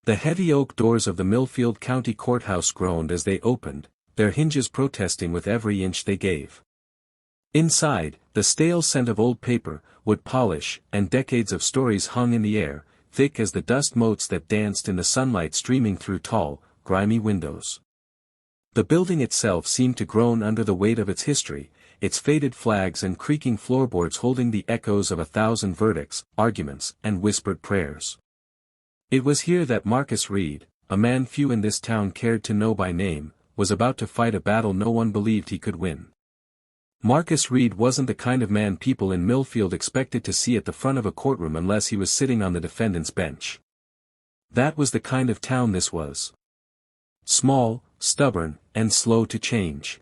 The heavy oak doors of the Millfield County Courthouse groaned as they opened, their hinges protesting with every inch they gave. Inside, the stale scent of old paper, wood polish, and decades of stories hung in the air, thick as the dust motes that danced in the sunlight streaming through tall, grimy windows. The building itself seemed to groan under the weight of its history, its faded flags and creaking floorboards holding the echoes of 1,000 verdicts, arguments, and whispered prayers. It was here that Marcus Reed, a man few in this town cared to know by name, was about to fight a battle no one believed he could win. Marcus Reed wasn't the kind of man people in Millfield expected to see at the front of a courtroom unless he was sitting on the defendant's bench. That was the kind of town this was. Small, stubborn, and slow to change.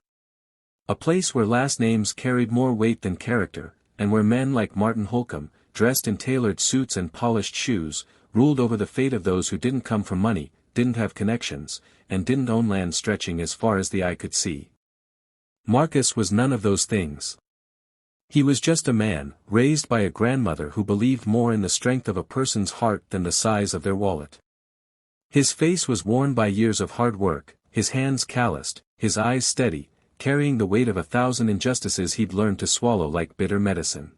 A place where last names carried more weight than character, and where men like Martin Holcomb, dressed in tailored suits and polished shoes, ruled over the fate of those who didn't come from money, didn't have connections, and didn't own land stretching as far as the eye could see. Marcus was none of those things. He was just a man, raised by a grandmother who believed more in the strength of a person's heart than the size of their wallet. His face was worn by years of hard work, his hands calloused, his eyes steady, carrying the weight of 1,000 injustices he'd learned to swallow like bitter medicine.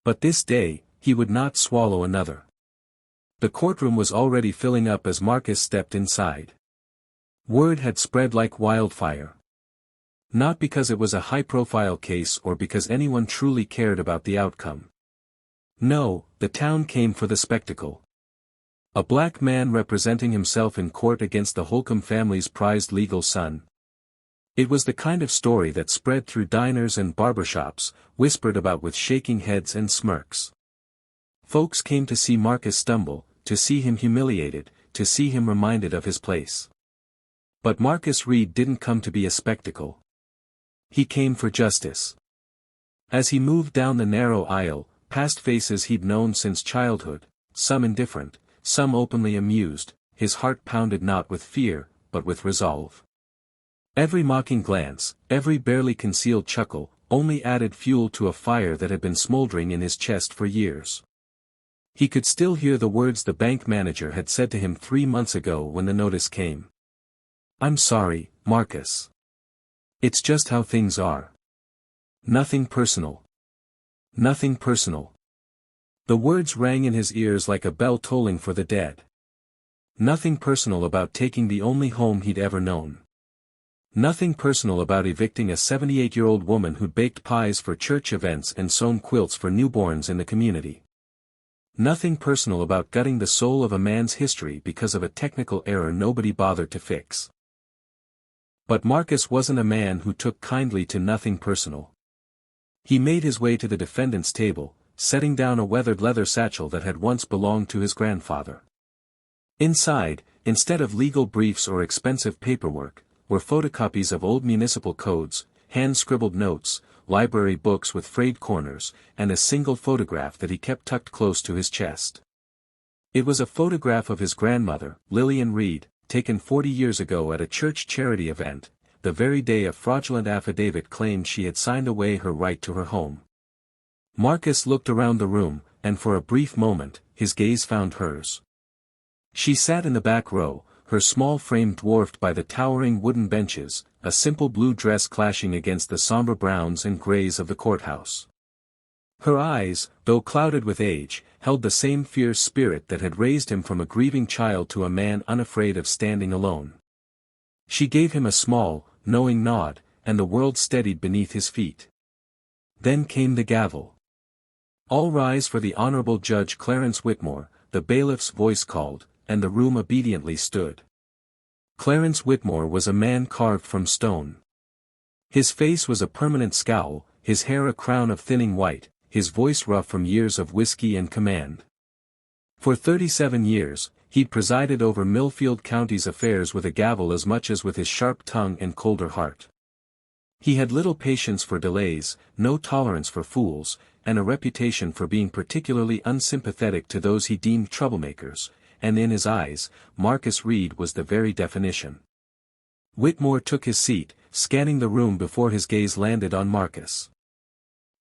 But this day, he would not swallow another. The courtroom was already filling up as Marcus stepped inside. Word had spread like wildfire. Not because it was a high-profile case or because anyone truly cared about the outcome. No, the town came for the spectacle. A black man representing himself in court against the Holcomb family's prized legal son. It was the kind of story that spread through diners and barbershops, whispered about with shaking heads and smirks. Folks came to see Marcus stumble, to see him humiliated, to see him reminded of his place. But Marcus Reed didn't come to be a spectacle. He came for justice. As he moved down the narrow aisle, past faces he'd known since childhood, some indifferent, some openly amused, his heart pounded not with fear, but with resolve. Every mocking glance, every barely concealed chuckle, only added fuel to a fire that had been smoldering in his chest for years. He could still hear the words the bank manager had said to him 3 months ago when the notice came. "I'm sorry, Marcus. It's just how things are. Nothing personal. Nothing personal." The words rang in his ears like a bell tolling for the dead. Nothing personal about taking the only home he'd ever known. Nothing personal about evicting a 78-year-old woman who'd baked pies for church events and sewn quilts for newborns in the community. Nothing personal about gutting the soul of a man's history because of a technical error nobody bothered to fix. But Marcus wasn't a man who took kindly to nothing personal. He made his way to the defendant's table, setting down a weathered leather satchel that had once belonged to his grandfather. Inside, instead of legal briefs or expensive paperwork, were photocopies of old municipal codes, hand-scribbled notes, library books with frayed corners, and a single photograph that he kept tucked close to his chest. It was a photograph of his grandmother, Lillian Reed, taken 40 years ago at a church charity event, the very day a fraudulent affidavit claimed she had signed away her right to her home. Marcus looked around the room, and for a brief moment, his gaze found hers. She sat in the back row, her small frame dwarfed by the towering wooden benches, a simple blue dress clashing against the somber browns and grays of the courthouse. Her eyes, though clouded with age, held the same fierce spirit that had raised him from a grieving child to a man unafraid of standing alone. She gave him a small, knowing nod, and the world steadied beneath his feet. Then came the gavel. "All rise for the Honorable Judge Clarence Whitmore," the bailiff's voice called, and the room obediently stood. Clarence Whitmore was a man carved from stone. His face was a permanent scowl, his hair a crown of thinning white, his voice rough from years of whiskey and command. For 37 years, he'd presided over Millfield County's affairs with a gavel as much as with his sharp tongue and colder heart. He had little patience for delays, no tolerance for fools, and a reputation for being particularly unsympathetic to those he deemed troublemakers, and in his eyes, Marcus Reed was the very definition. Whitmore took his seat, scanning the room before his gaze landed on Marcus.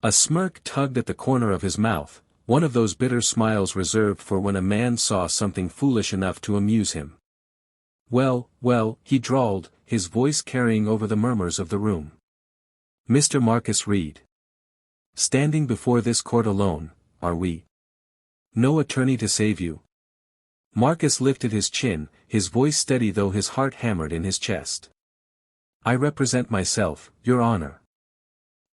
A smirk tugged at the corner of his mouth, one of those bitter smiles reserved for when a man saw something foolish enough to amuse him. "Well, well," he drawled, his voice carrying over the murmurs of the room. "Mr. Marcus Reed. Standing before this court alone, are we? No attorney to save you?" Marcus lifted his chin, his voice steady though his heart hammered in his chest. "I represent myself, Your Honor."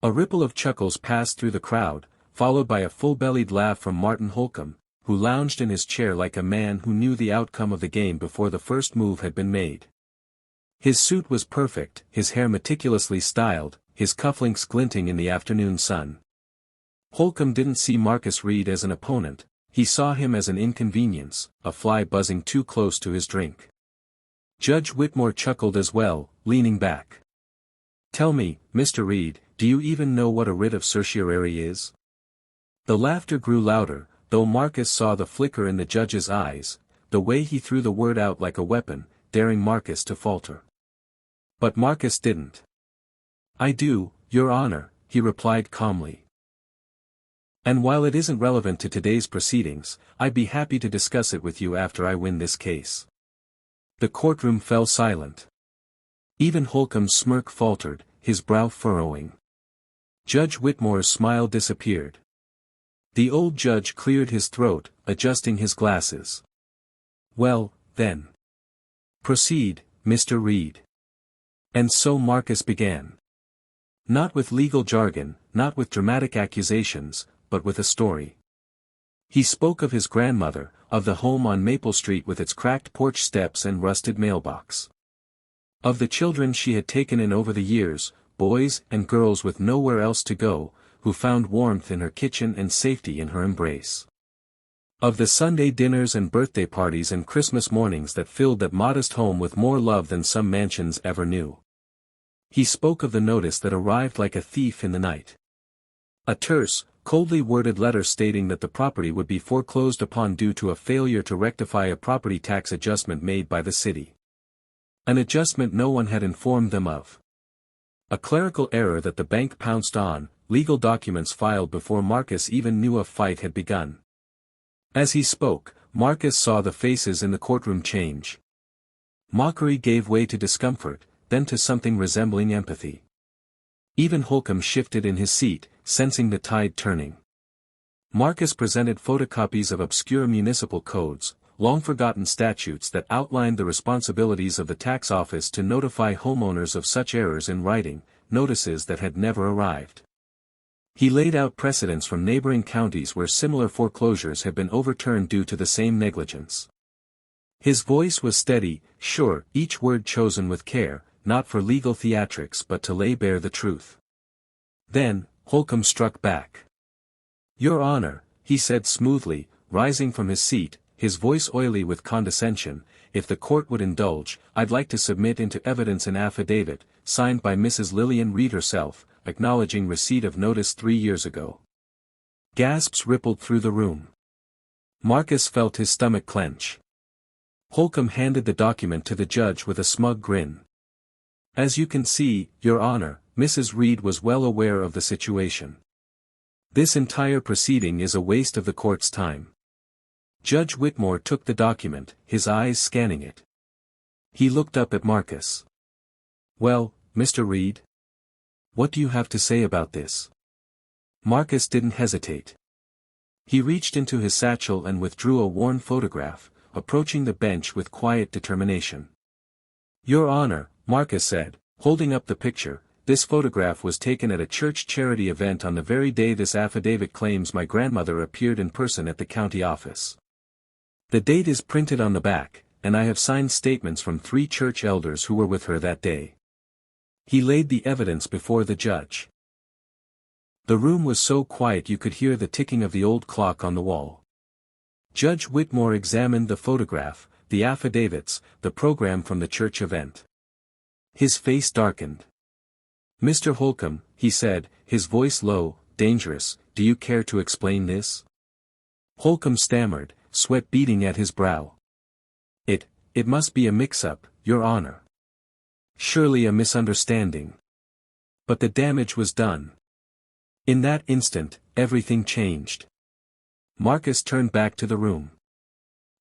A ripple of chuckles passed through the crowd, followed by a full-bellied laugh from Martin Holcomb, who lounged in his chair like a man who knew the outcome of the game before the first move had been made. His suit was perfect, his hair meticulously styled, his cufflinks glinting in the afternoon sun. Holcomb didn't see Marcus Reed as an opponent, he saw him as an inconvenience, a fly buzzing too close to his drink. Judge Whitmore chuckled as well, leaning back. "Tell me, Mr. Reed, do you even know what a writ of certiorari is?" The laughter grew louder, though Marcus saw the flicker in the judge's eyes, the way he threw the word out like a weapon, daring Marcus to falter. But Marcus didn't. "I do, Your Honor," he replied calmly. "And while it isn't relevant to today's proceedings, I'd be happy to discuss it with you after I win this case." The courtroom fell silent. Even Holcomb's smirk faltered, his brow furrowing. Judge Whitmore's smile disappeared. The old judge cleared his throat, adjusting his glasses. "Well, then. Proceed, Mr. Reed." And so Marcus began. Not with legal jargon, not with dramatic accusations, but with a story. He spoke of his grandmother, of the home on Maple Street with its cracked porch steps and rusted mailbox. Of the children she had taken in over the years, boys and girls with nowhere else to go, who found warmth in her kitchen and safety in her embrace. Of the Sunday dinners and birthday parties and Christmas mornings that filled that modest home with more love than some mansions ever knew. He spoke of the notice that arrived like a thief in the night. A terse, coldly worded letter stating that the property would be foreclosed upon due to a failure to rectify a property tax adjustment made by the city. An adjustment no one had informed them of. A clerical error that the bank pounced on, legal documents filed before Marcus even knew a fight had begun. As he spoke, Marcus saw the faces in the courtroom change. Mockery gave way to discomfort, then to something resembling empathy. Even Holcomb shifted in his seat, sensing the tide turning. Marcus presented photocopies of obscure municipal codes, long-forgotten statutes that outlined the responsibilities of the tax office to notify homeowners of such errors in writing, notices that had never arrived. He laid out precedents from neighboring counties where similar foreclosures had been overturned due to the same negligence. His voice was steady, sure, each word chosen with care, not for legal theatrics but to lay bare the truth. Then, Holcomb struck back. "Your Honor," he said smoothly, rising from his seat, his voice oily with condescension, "if the court would indulge, I'd like to submit into evidence an affidavit, signed by Mrs. Lillian Reed herself, acknowledging receipt of notice 3 years ago." Gasps rippled through the room. Marcus felt his stomach clench. Holcomb handed the document to the judge with a smug grin. "As you can see, Your Honor, Mrs. Reed was well aware of the situation. This entire proceeding is a waste of the court's time." Judge Whitmore took the document, his eyes scanning it. He looked up at Marcus. "Well, Mr. Reed? What do you have to say about this?" Marcus didn't hesitate. He reached into his satchel and withdrew a worn photograph, approaching the bench with quiet determination. "Your Honor," Marcus said, holding up the picture, "this photograph was taken at a church charity event on the very day this affidavit claims my grandmother appeared in person at the county office. The date is printed on the back, and I have signed statements from 3 church elders who were with her that day." He laid the evidence before the judge. The room was so quiet you could hear the ticking of the old clock on the wall. Judge Whitmore examined the photograph, the affidavits, the program from the church event. His face darkened. "Mr. Holcomb," he said, his voice low, dangerous, "do you care to explain this?" Holcomb stammered, sweat beading at his brow. It must be a mix-up, Your Honor. Surely a misunderstanding. But the damage was done. In that instant, everything changed. Marcus turned back to the room.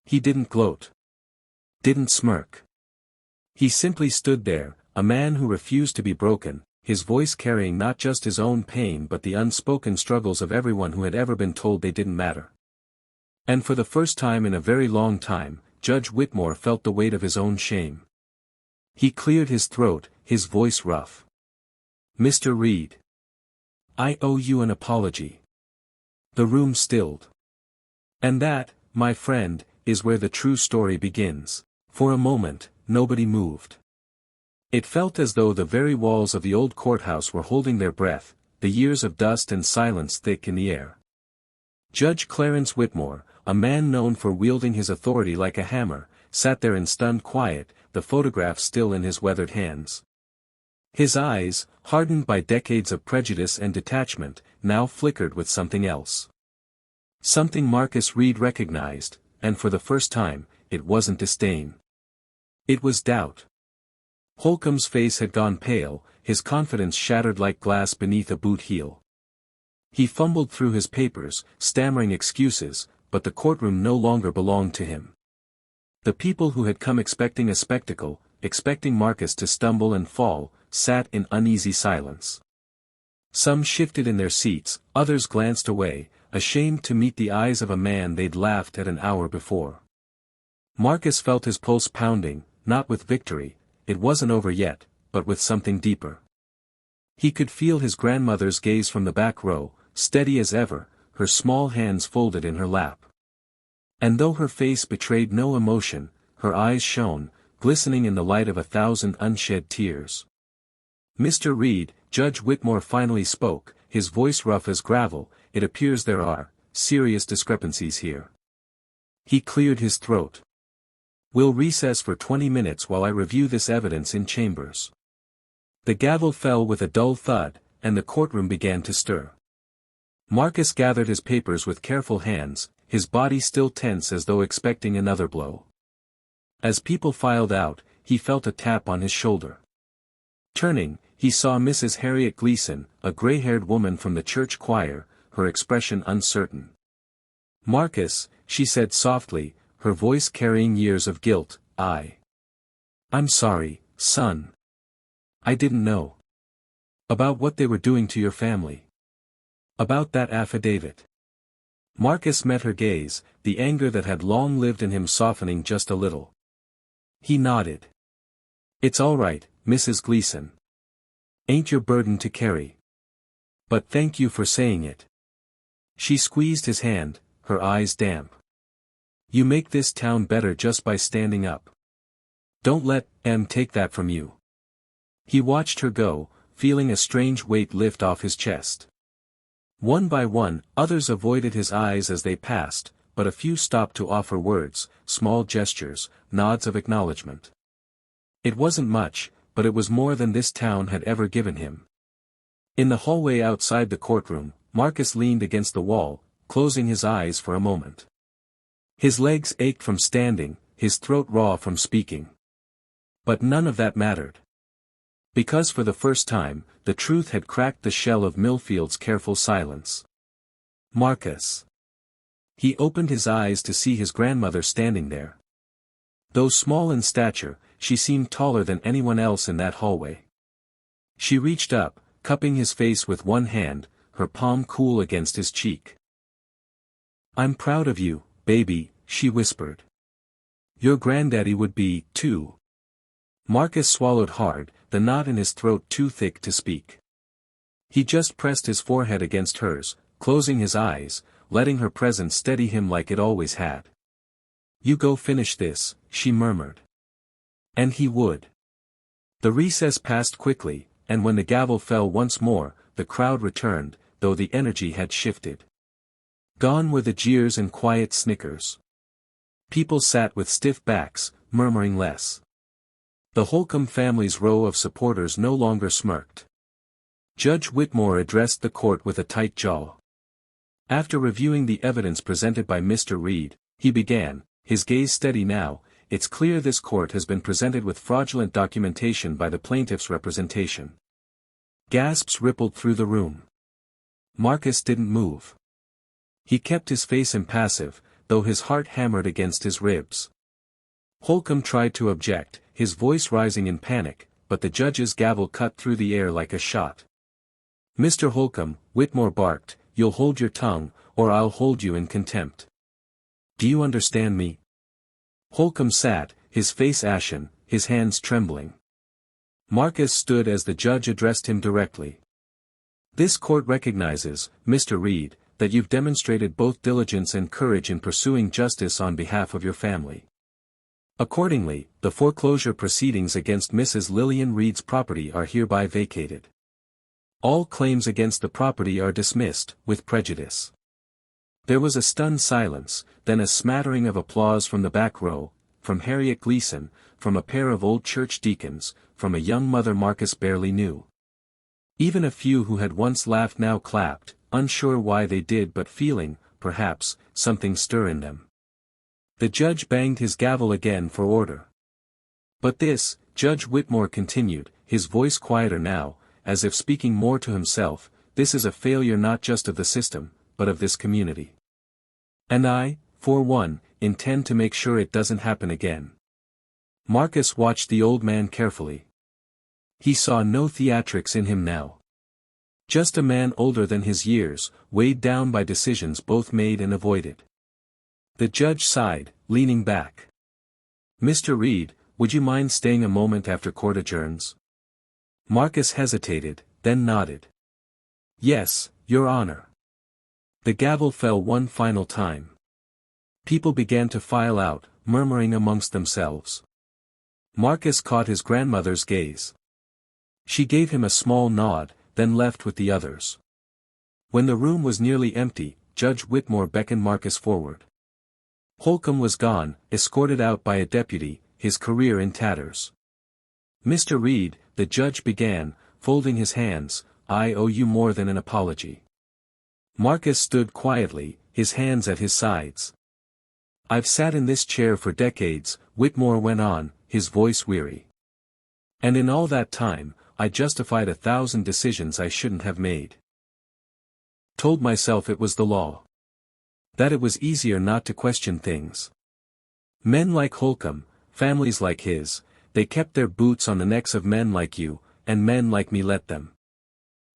He didn't gloat. Didn't smirk. He simply stood there, a man who refused to be broken, his voice carrying not just his own pain but the unspoken struggles of everyone who had ever been told they didn't matter. And for the first time in a very long time, Judge Whitmore felt the weight of his own shame. He cleared his throat, his voice rough. "Mr. Reed. I owe you an apology." The room stilled. And that, my friend, is where the true story begins. For a moment, nobody moved. It felt as though the very walls of the old courthouse were holding their breath, the years of dust and silence thick in the air. Judge Clarence Whitmore, a man known for wielding his authority like a hammer, sat there in stunned quiet, the photograph still in his weathered hands. His eyes, hardened by decades of prejudice and detachment, now flickered with something else. Something Marcus Reed recognized, and for the first time, it wasn't disdain. It was doubt. Holcomb's face had gone pale, his confidence shattered like glass beneath a boot heel. He fumbled through his papers, stammering excuses, but the courtroom no longer belonged to him. The people who had come expecting a spectacle, expecting Marcus to stumble and fall, sat in uneasy silence. Some shifted in their seats, others glanced away, ashamed to meet the eyes of a man they'd laughed at an hour before. Marcus felt his pulse pounding, not with victory, it wasn't over yet, but with something deeper. He could feel his grandmother's gaze from the back row, steady as ever, her small hands folded in her lap. And though her face betrayed no emotion, her eyes shone, glistening in the light of 1,000 unshed tears. "Mr. Reed," Judge Whitmore finally spoke, his voice rough as gravel, "it appears there are serious discrepancies here." He cleared his throat. "We'll recess for 20 minutes while I review this evidence in chambers." The gavel fell with a dull thud, and the courtroom began to stir. Marcus gathered his papers with careful hands, his body still tense as though expecting another blow. As people filed out, he felt a tap on his shoulder. Turning, he saw Mrs. Harriet Gleason, a gray-haired woman from the church choir, her expression uncertain. "Marcus," she said softly, her voice carrying years of guilt, I'm sorry, son. I didn't know. About what they were doing to your family. About that affidavit." Marcus met her gaze, the anger that had long lived in him softening just a little. He nodded. "It's all right, Mrs. Gleason. Ain't your burden to carry. But thank you for saying it." She squeezed his hand, her eyes damp. "You make this town better just by standing up. Don't let M take that from you." He watched her go, feeling a strange weight lift off his chest. One by one, others avoided his eyes as they passed, but a few stopped to offer words, small gestures, nods of acknowledgement. It wasn't much, but it was more than this town had ever given him. In the hallway outside the courtroom, Marcus leaned against the wall, closing his eyes for a moment. His legs ached from standing, his throat raw from speaking. But none of that mattered. Because for the first time, the truth had cracked the shell of Millfield's careful silence. Marcus. He opened his eyes to see his grandmother standing there. Though small in stature, she seemed taller than anyone else in that hallway. She reached up, cupping his face with one hand, her palm cool against his cheek. "I'm proud of you, baby," she whispered. "Your granddaddy would be, too." Marcus swallowed hard, the knot in his throat too thick to speak. He just pressed his forehead against hers, closing his eyes, letting her presence steady him like it always had. "You go finish this," she murmured. And he would. The recess passed quickly, and when the gavel fell once more, the crowd returned, though the energy had shifted. Gone were the jeers and quiet snickers. People sat with stiff backs, murmuring less. The Holcomb family's row of supporters no longer smirked. Judge Whitmore addressed the court with a tight jaw. After reviewing the evidence presented by Mr. Reed, he began, his gaze steady now, "It's clear this court has been presented with fraudulent documentation by the plaintiff's representation." Gasps rippled through the room. Marcus didn't move. He kept his face impassive, though his heart hammered against his ribs. Holcomb tried to object, his voice rising in panic, but the judge's gavel cut through the air like a shot. "Mr. Holcomb," Whitmore barked, "you'll hold your tongue, or I'll hold you in contempt. Do you understand me?" Holcomb sat, his face ashen, his hands trembling. Marcus stood as the judge addressed him directly. "This court recognizes, Mr. Reed, that you've demonstrated both diligence and courage in pursuing justice on behalf of your family. Accordingly, the foreclosure proceedings against Mrs. Lillian Reed's property are hereby vacated. All claims against the property are dismissed, with prejudice." There was a stunned silence, then a smattering of applause from the back row, from Harriet Gleason, from a pair of old church deacons, from a young mother Marcus barely knew. Even a few who had once laughed now clapped, unsure why they did but feeling, perhaps, something stir in them. The judge banged his gavel again for order. "But this," Judge Whitmore continued, his voice quieter now, as if speaking more to himself, "this is a failure not just of the system, but of this community. And I, for one, intend to make sure it doesn't happen again." Marcus watched the old man carefully. He saw no theatrics in him now. Just a man older than his years, weighed down by decisions both made and avoided. The judge sighed, leaning back. "Mr. Reed, would you mind staying a moment after court adjourns?" Marcus hesitated, then nodded. "Yes, Your Honor." The gavel fell one final time. People began to file out, murmuring amongst themselves. Marcus caught his grandmother's gaze. She gave him a small nod, then left with the others. When the room was nearly empty, Judge Whitmore beckoned Marcus forward. Holcomb was gone, escorted out by a deputy, his career in tatters. "Mr. Reed," the judge began, folding his hands, "I owe you more than an apology." Marcus stood quietly, his hands at his sides. "I've sat in this chair for decades," Whitmore went on, his voice weary. "And in all that time, I justified 1,000 decisions I shouldn't have made. Told myself it was the law. That it was easier not to question things. Men like Holcomb, families like his, they kept their boots on the necks of men like you, and men like me let them."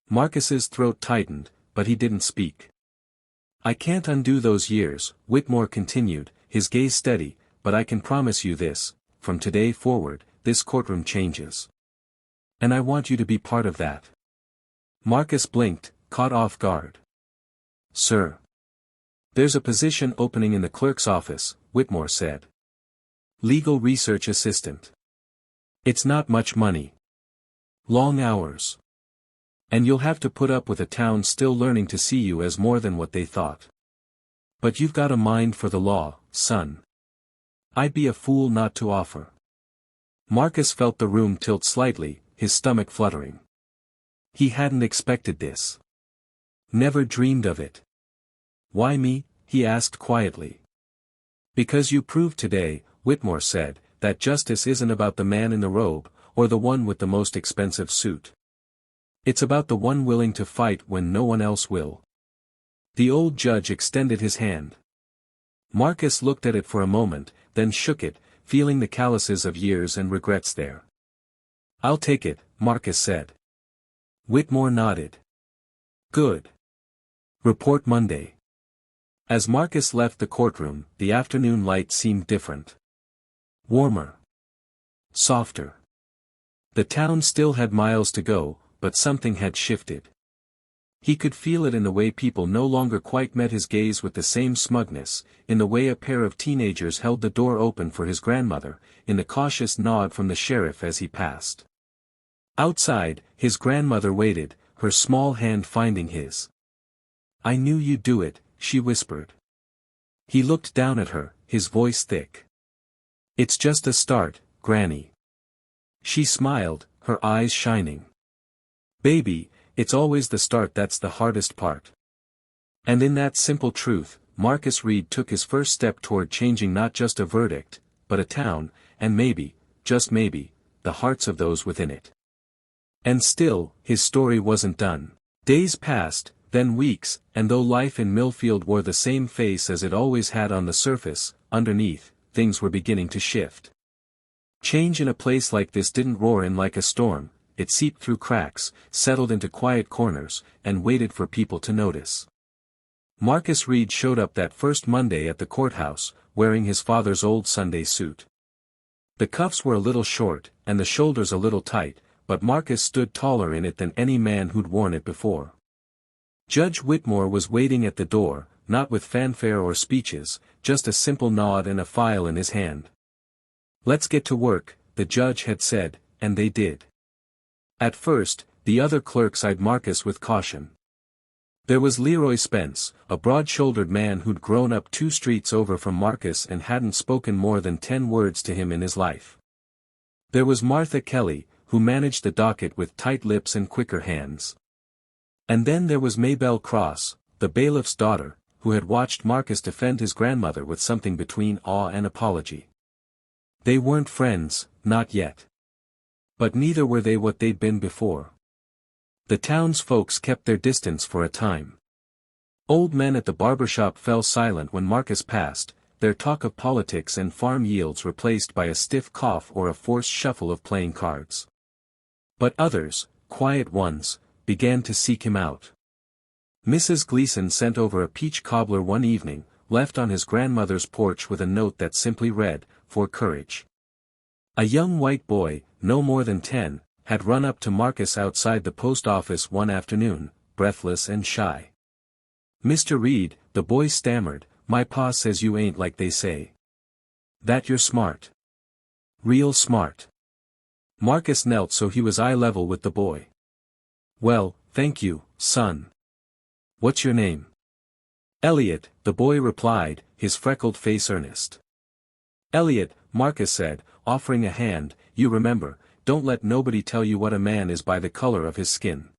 Marcus's throat tightened, but he didn't speak. "I can't undo those years," Whitmore continued, his gaze steady, "but I can promise you this, from today forward, this courtroom changes. And I want you to be part of that." Marcus blinked, caught off guard. "Sir." "There's a position opening in the clerk's office," Whitmore said. "Legal research assistant. It's not much money. Long hours. And you'll have to put up with a town still learning to see you as more than what they thought. But you've got a mind for the law, son. I'd be a fool not to offer." Marcus felt the room tilt slightly, his stomach fluttering. He hadn't expected this. Never dreamed of it. "Why me?" he asked quietly. "Because you proved today," Whitmore said, "that justice isn't about the man in the robe, or the one with the most expensive suit. It's about the one willing to fight when no one else will." The old judge extended his hand. Marcus looked at it for a moment, then shook it, feeling the calluses of years and regrets there. "I'll take it," Marcus said. Whitmore nodded. "Good. Report Monday." As Marcus left the courtroom, the afternoon light seemed different. Warmer. Softer. The town still had miles to go, but something had shifted. He could feel it in the way people no longer quite met his gaze with the same smugness, in the way a pair of teenagers held the door open for his grandmother, in the cautious nod from the sheriff as he passed. Outside, his grandmother waited, her small hand finding his. "I knew you'd do it," she whispered. He looked down at her, his voice thick. "It's just a start, Granny." She smiled, her eyes shining. "Baby, it's always the start that's the hardest part." And in that simple truth, Marcus Reed took his first step toward changing not just a verdict, but a town, and maybe, just maybe, the hearts of those within it. And still, his story wasn't done. Days passed, Then weeks, and though life in Millfield wore the same face as it always had on the surface, underneath, things were beginning to shift. Change in a place like this didn't roar in like a storm, it seeped through cracks, settled into quiet corners, and waited for people to notice. Marcus Reed showed up that first Monday at the courthouse, wearing his father's old Sunday suit. The cuffs were a little short, and the shoulders a little tight, but Marcus stood taller in it than any man who'd worn it before. Judge Whitmore was waiting at the door, not with fanfare or speeches, just a simple nod and a file in his hand. "Let's get to work," the judge had said, and they did. At first, the other clerks eyed Marcus with caution. There was Leroy Spence, a broad-shouldered man who'd grown up 2 streets over from Marcus and hadn't spoken more than 10 words to him in his life. There was Martha Kelly, who managed the docket with tight lips and quicker hands. And then there was Maybelle Cross, the bailiff's daughter, who had watched Marcus defend his grandmother with something between awe and apology. They weren't friends, not yet. But neither were they what they'd been before. The town's folks kept their distance for a time. Old men at the barbershop fell silent when Marcus passed, their talk of politics and farm yields replaced by a stiff cough or a forced shuffle of playing cards. But others, quiet ones, began to seek him out. Mrs. Gleason sent over a peach cobbler one evening, left on his grandmother's porch with a note that simply read, "For courage." A young white boy, no more than 10, had run up to Marcus outside the post office one afternoon, breathless and shy. "Mr. Reed," the boy stammered, "my pa says you ain't like they say. That you're smart. Real smart." Marcus knelt so he was eye level with the boy. "Well, thank you, son. What's your name?" "Elliot," the boy replied, his freckled face earnest. "Elliot," Marcus said, offering a hand, "you remember, don't let nobody tell you what a man is by the color of his skin."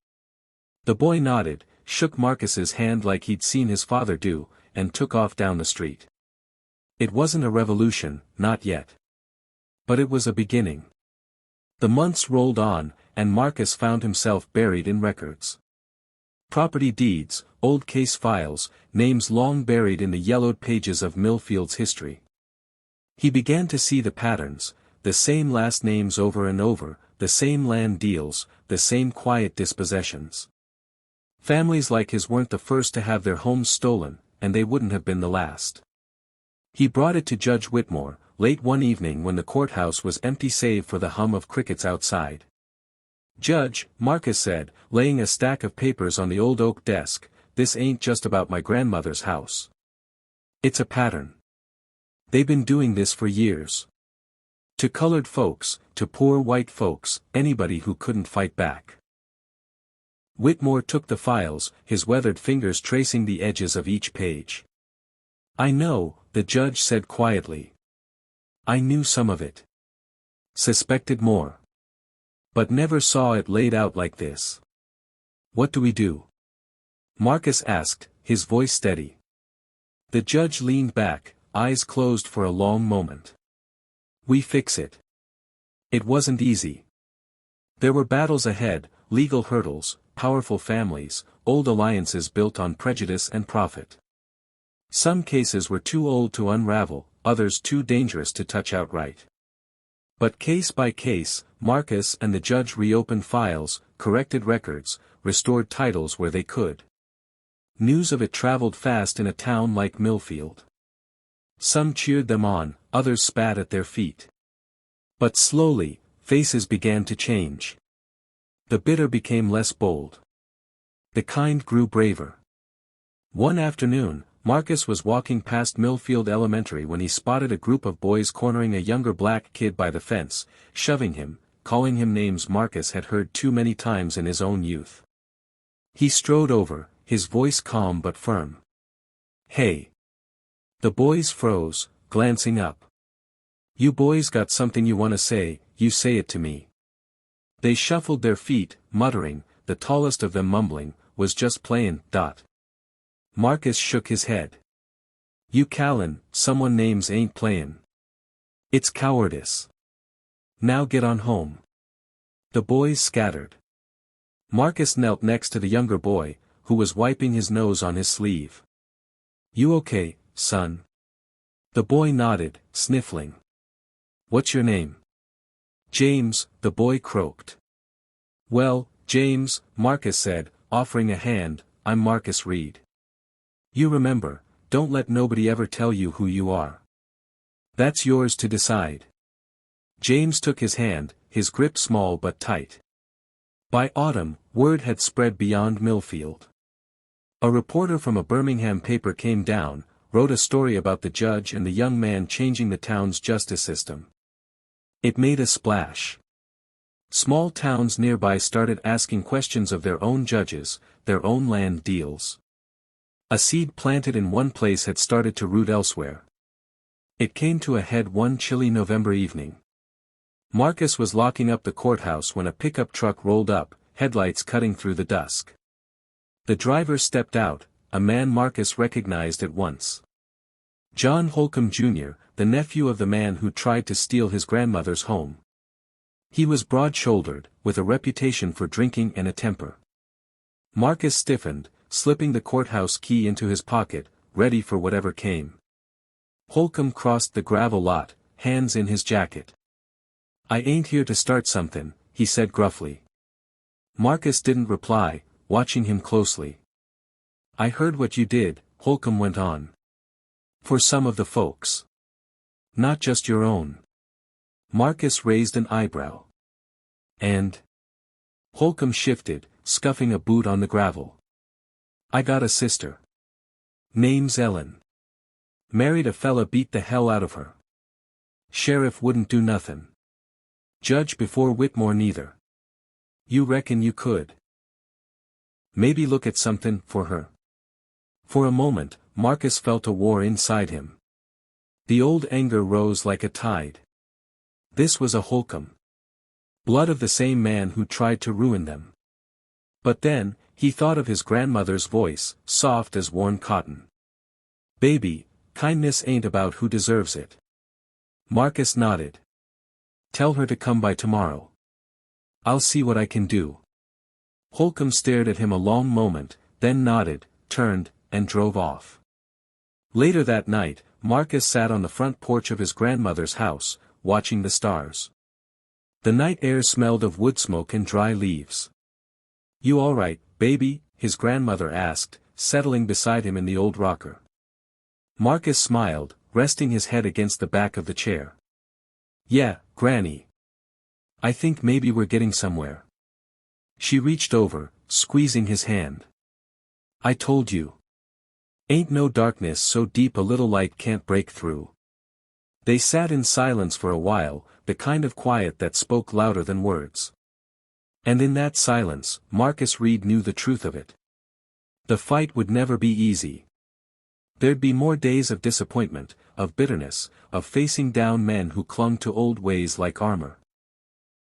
The boy nodded, shook Marcus's hand like he'd seen his father do, and took off down the street. It wasn't a revolution, not yet. But it was a beginning. The months rolled on, and Marcus found himself buried in records. Property deeds, old case files, names long buried in the yellowed pages of Millfield's history. He began to see the patterns, the same last names over and over, the same land deals, the same quiet dispossessions. Families like his weren't the first to have their homes stolen, and they wouldn't have been the last. He brought it to Judge Whitmore, late one evening when the courthouse was empty save for the hum of crickets outside. "Judge," Marcus said, laying a stack of papers on the old oak desk, "this ain't just about my grandmother's house. It's a pattern. They've been doing this for years. To colored folks, to poor white folks, anybody who couldn't fight back." Whitmore took the files, his weathered fingers tracing the edges of each page. "I know," the judge said quietly. "I knew some of it. Suspected more. But never saw it laid out like this. What do we do?" Marcus asked, his voice steady. The judge leaned back, eyes closed for a long moment. "We fix it." It wasn't easy. There were battles ahead, legal hurdles, powerful families, old alliances built on prejudice and profit. Some cases were too old to unravel, others too dangerous to touch outright. But case by case, Marcus and the judge reopened files, corrected records, restored titles where they could. News of it traveled fast in a town like Millfield. Some cheered them on, others spat at their feet. But slowly, faces began to change. The bitter became less bold. The kind grew braver. One afternoon, Marcus was walking past Millfield Elementary when he spotted a group of boys cornering a younger black kid by the fence, shoving him, calling him names Marcus had heard too many times in his own youth. He strode over, his voice calm but firm. "Hey." The boys froze, glancing up. "You boys got something you want to say, you say it to me." They shuffled their feet, muttering, the tallest of them mumbling, "Was just playin'." Marcus shook his head. "You Callan, someone names ain't playin'. It's cowardice. Now get on home." The boys scattered. Marcus knelt next to the younger boy, who was wiping his nose on his sleeve. "You okay, son?" The boy nodded, sniffling. "What's your name?" "James," the boy croaked. "Well, James," Marcus said, offering a hand, "I'm Marcus Reed. You remember, don't let nobody ever tell you who you are. That's yours to decide." James took his hand, his grip small but tight. By autumn, word had spread beyond Millfield. A reporter from a Birmingham paper came down, wrote a story about the judge and the young man changing the town's justice system. It made a splash. Small towns nearby started asking questions of their own judges, their own land deals. A seed planted in one place had started to root elsewhere. It came to a head one chilly November evening. Marcus was locking up the courthouse when a pickup truck rolled up, headlights cutting through the dusk. The driver stepped out, a man Marcus recognized at once. John Holcomb Jr., the nephew of the man who tried to steal his grandmother's home. He was broad-shouldered, with a reputation for drinking and a temper. Marcus stiffened, slipping the courthouse key into his pocket, ready for whatever came. Holcomb crossed the gravel lot, hands in his jacket. "I ain't here to start something," he said gruffly. Marcus didn't reply, watching him closely. "I heard what you did," Holcomb went on. "For some of the folks. Not just your own." Marcus raised an eyebrow. "And?" Holcomb shifted, scuffing a boot on the gravel. "I got a sister. Name's Ellen. Married a fella beat the hell out of her. Sheriff wouldn't do nothin'. Judge before Whitmore neither. You reckon you could maybe look at something for her?" For a moment, Marcus felt a war inside him. The old anger rose like a tide. This was a Holcomb. Blood of the same man who tried to ruin them. But then, he thought of his grandmother's voice, soft as worn cotton. "Baby, kindness ain't about who deserves it." Marcus nodded. "Tell her to come by tomorrow. I'll see what I can do." Holcomb stared at him a long moment, then nodded, turned, and drove off. Later that night, Marcus sat on the front porch of his grandmother's house, watching the stars. The night air smelled of wood smoke and dry leaves. "You all right, baby?" his grandmother asked, settling beside him in the old rocker. Marcus smiled, resting his head against the back of the chair. "Yeah, Granny. I think maybe we're getting somewhere." She reached over, squeezing his hand. "I told you. Ain't no darkness so deep a little light can't break through." They sat in silence for a while, the kind of quiet that spoke louder than words. And in that silence, Marcus Reed knew the truth of it. The fight would never be easy. There'd be more days of disappointment, of bitterness, of facing down men who clung to old ways like armor.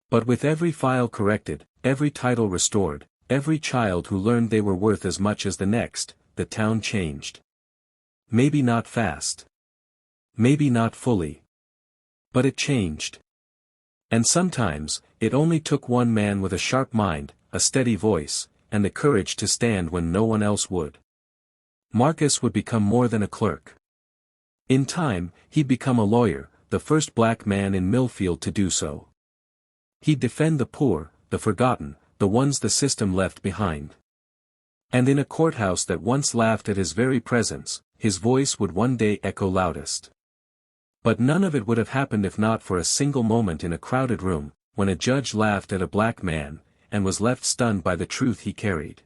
But with every file corrected, every title restored, every child who learned they were worth as much as the next, the town changed. Maybe not fast. Maybe not fully. But it changed. And sometimes, it only took one man with a sharp mind, a steady voice, and the courage to stand when no one else would. Marcus would become more than a clerk. In time, he'd become a lawyer, the first black man in Millfield to do so. He'd defend the poor, the forgotten, the ones the system left behind. And in a courthouse that once laughed at his very presence, his voice would one day echo loudest. But none of it would have happened if not for a single moment in a crowded room, when a judge laughed at a black man, and was left stunned by the truth he carried.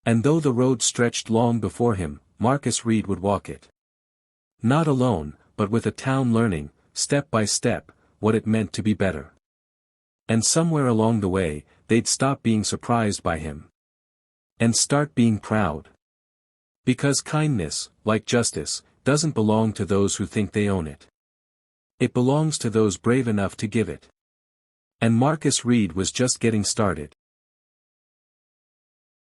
And though the road stretched long before him, Marcus Reed would walk it. Not alone, but with a town learning, step by step, what it meant to be better. And somewhere along the way, they'd stop being surprised by him. And start being proud. Because kindness, like justice, doesn't belong to those who think they own it. It belongs to those brave enough to give it. And Marcus Reed was just getting started.